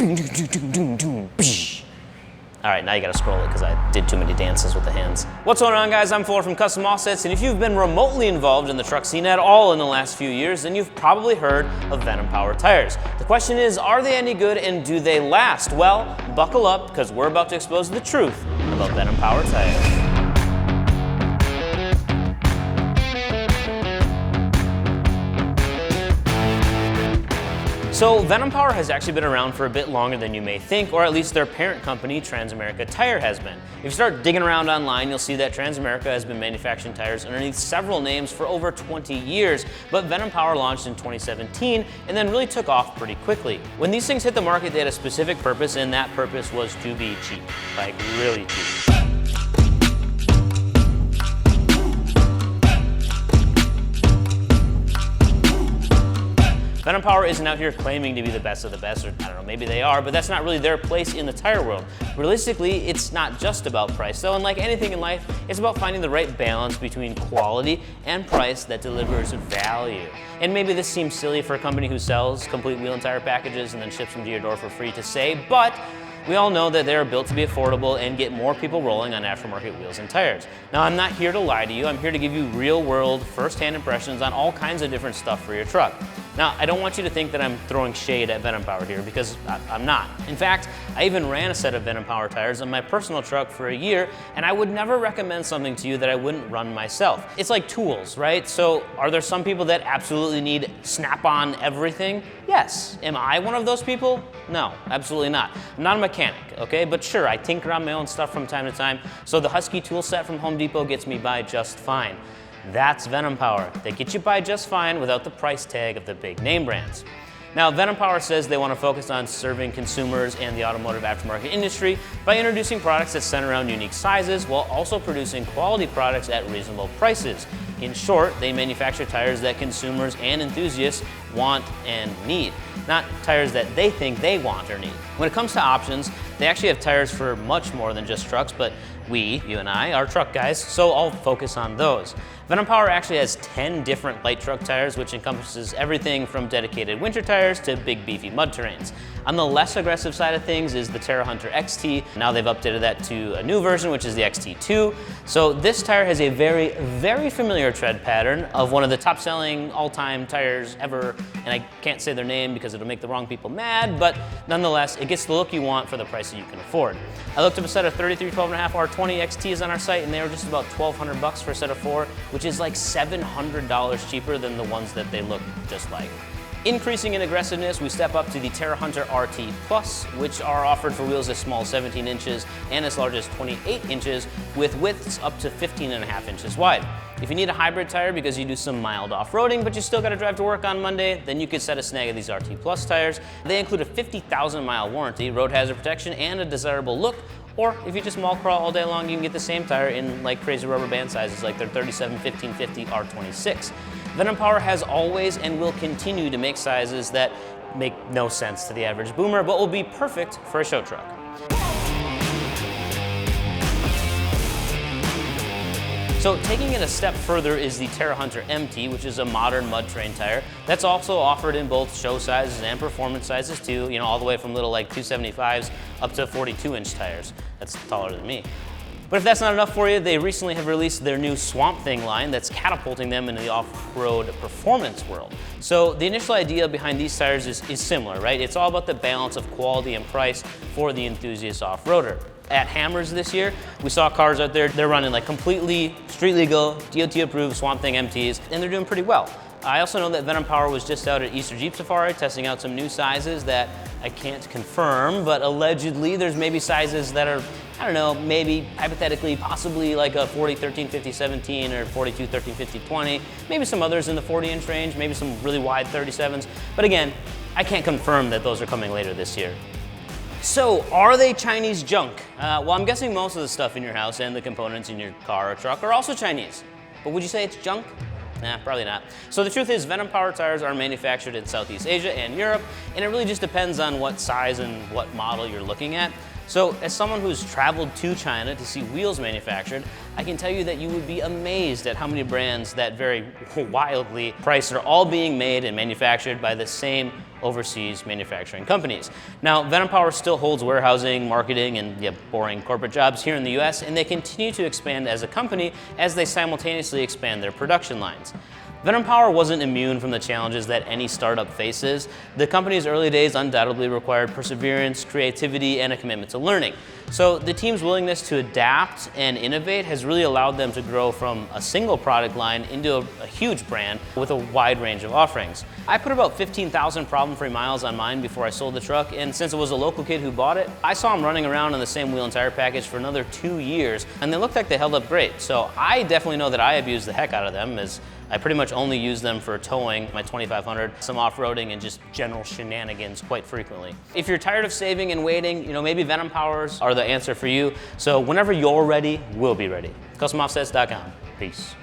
All right, now you gotta scroll it because I did too many dances with the hands. What's going on, guys? I'm Fuller from Custom Offsets, and if you've been remotely involved in the truck scene at all in the last few years, then you've probably heard of Venom Power tires. The question is, are they any good and do they last? Well, buckle up because we're about to expose the truth about Venom Power tires. So Venom Power has actually been around for a bit longer than you may think, or at least their parent company, Transamerica Tire, has been. If you start digging around online, you'll see that Transamerica has been manufacturing tires underneath several names for over 20 years, but Venom Power launched in 2017 and then really took off pretty quickly. When these things hit the market, they had a specific purpose, and that purpose was to be cheap, like really cheap. Venom Power isn't out here claiming to be the best of the best, or I don't know, maybe they are, but that's not really their place in the tire world. Realistically, it's not just about price though, and like anything in life, it's about finding the right balance between quality and price that delivers value. And maybe this seems silly for a company who sells complete wheel and tire packages and then ships them to your door for free to say, but we all know that they are built to be affordable and get more people rolling on aftermarket wheels and tires. Now, I'm not here to lie to you. I'm here to give you real-world, first-hand impressions on all kinds of different stuff for your truck. Now, I don't want you to think that I'm throwing shade at Venom Power here, because I'm not. In fact, I even ran a set of Venom Power tires on my personal truck for a year, and I would never recommend something to you that I wouldn't run myself. It's like tools, right? So are there some people that absolutely need snap-on everything? Yes. Am I one of those people? No, absolutely not. I'm not a mechanic, okay? But sure, I tinker on my own stuff from time to time, so the Husky tool set from Home Depot gets me by just fine. That's Venom Power. They get you by just fine without the price tag of the big name brands. Now, Venom Power says they want to focus on serving consumers and the automotive aftermarket industry by introducing products that center around unique sizes while also producing quality products at reasonable prices. In short, they manufacture tires that consumers and enthusiasts want and need, not tires that they think they want or need. When it comes to options, they actually have tires for much more than just trucks, but we, you and I, are truck guys, so I'll focus on those. Venom Power actually has 10 different light truck tires, which encompasses everything from dedicated winter tires to big beefy mud terrains. On the less aggressive side of things is the Terra Hunter XT. Now they've updated that to a new version, which is the XT2. So this tire has a very, very familiar tread pattern of one of the top selling all-time tires ever, and I can't say their name because it'll make the wrong people mad, but nonetheless, it gets the look you want for the price that you can afford. I looked up a set of 33 12.5 R20 XTs on our site, and they were just about $1,200 for a set of 4, which is like $700 cheaper than the ones that they look just like. Increasing in aggressiveness, we step up to the Terra Hunter RT Plus, which are offered for wheels as small as 17 inches and as large as 28 inches, with widths up to 15.5 inches wide. If you need a hybrid tire because you do some mild off-roading, but you still gotta drive to work on Monday, then you could set a snag of these RT Plus tires. They include a 50,000-mile warranty, road hazard protection, and a desirable look. Or if you just mall crawl all day long, you can get the same tire in like crazy rubber band sizes like their 37 1550 R26. Venom Power has always and will continue to make sizes that make no sense to the average boomer, but will be perfect for a show truck. So taking it a step further is the Terra Hunter MT, which is a modern mud terrain tire that's also offered in both show sizes and performance sizes too, you know, all the way from little like 275s up to 42-inch tires. That's taller than me. But if that's not enough for you, they recently have released their new Swamp Thing line that's catapulting them into the off-road performance world. So the initial idea behind these tires is similar, right? It's all about the balance of quality and price for the enthusiast off-roader. At Hammers this year, we saw cars out there, they're running like completely street legal, DOT approved Swamp Thing MTs, and they're doing pretty well. I also know that Venom Power was just out at Easter Jeep Safari testing out some new sizes that I can't confirm, but allegedly there's maybe sizes that are, I don't know, maybe hypothetically, possibly like a 40 1350 17 or 42 1350 20, maybe some others in the 40-inch range, maybe some really wide 37s. But again, I can't confirm that those are coming later this year. So, are they Chinese junk? Well, I'm guessing most of the stuff in your house and the components in your car or truck are also Chinese. But would you say it's junk? Nah, probably not. So the truth is, Venom Power tires are manufactured in Southeast Asia and Europe, and it really just depends on what size and what model you're looking at. So as someone who's traveled to China to see wheels manufactured, I can tell you that you would be amazed at how many brands that vary wildly priced are all being made and manufactured by the same overseas manufacturing companies. Now, Venom Power still holds warehousing, marketing, and boring corporate jobs here in the US, and they continue to expand as a company as they simultaneously expand their production lines. Venom Power wasn't immune from the challenges that any startup faces. The company's early days undoubtedly required perseverance, creativity, and a commitment to learning. So the team's willingness to adapt and innovate has really allowed them to grow from a single product line into a huge brand with a wide range of offerings. I put about 15,000 problem-free miles on mine before I sold the truck, and since it was a local kid who bought it, I saw them running around in the same wheel and tire package for another 2 years, and they looked like they held up great. So I definitely know that I abused the heck out of them, as I pretty much only use them for towing my 2500, some off-roading, and just general shenanigans quite frequently. If you're tired of saving and waiting, maybe Venom Powers are the answer for you. So whenever you're ready, we'll be ready. CustomOffsets.com. Peace.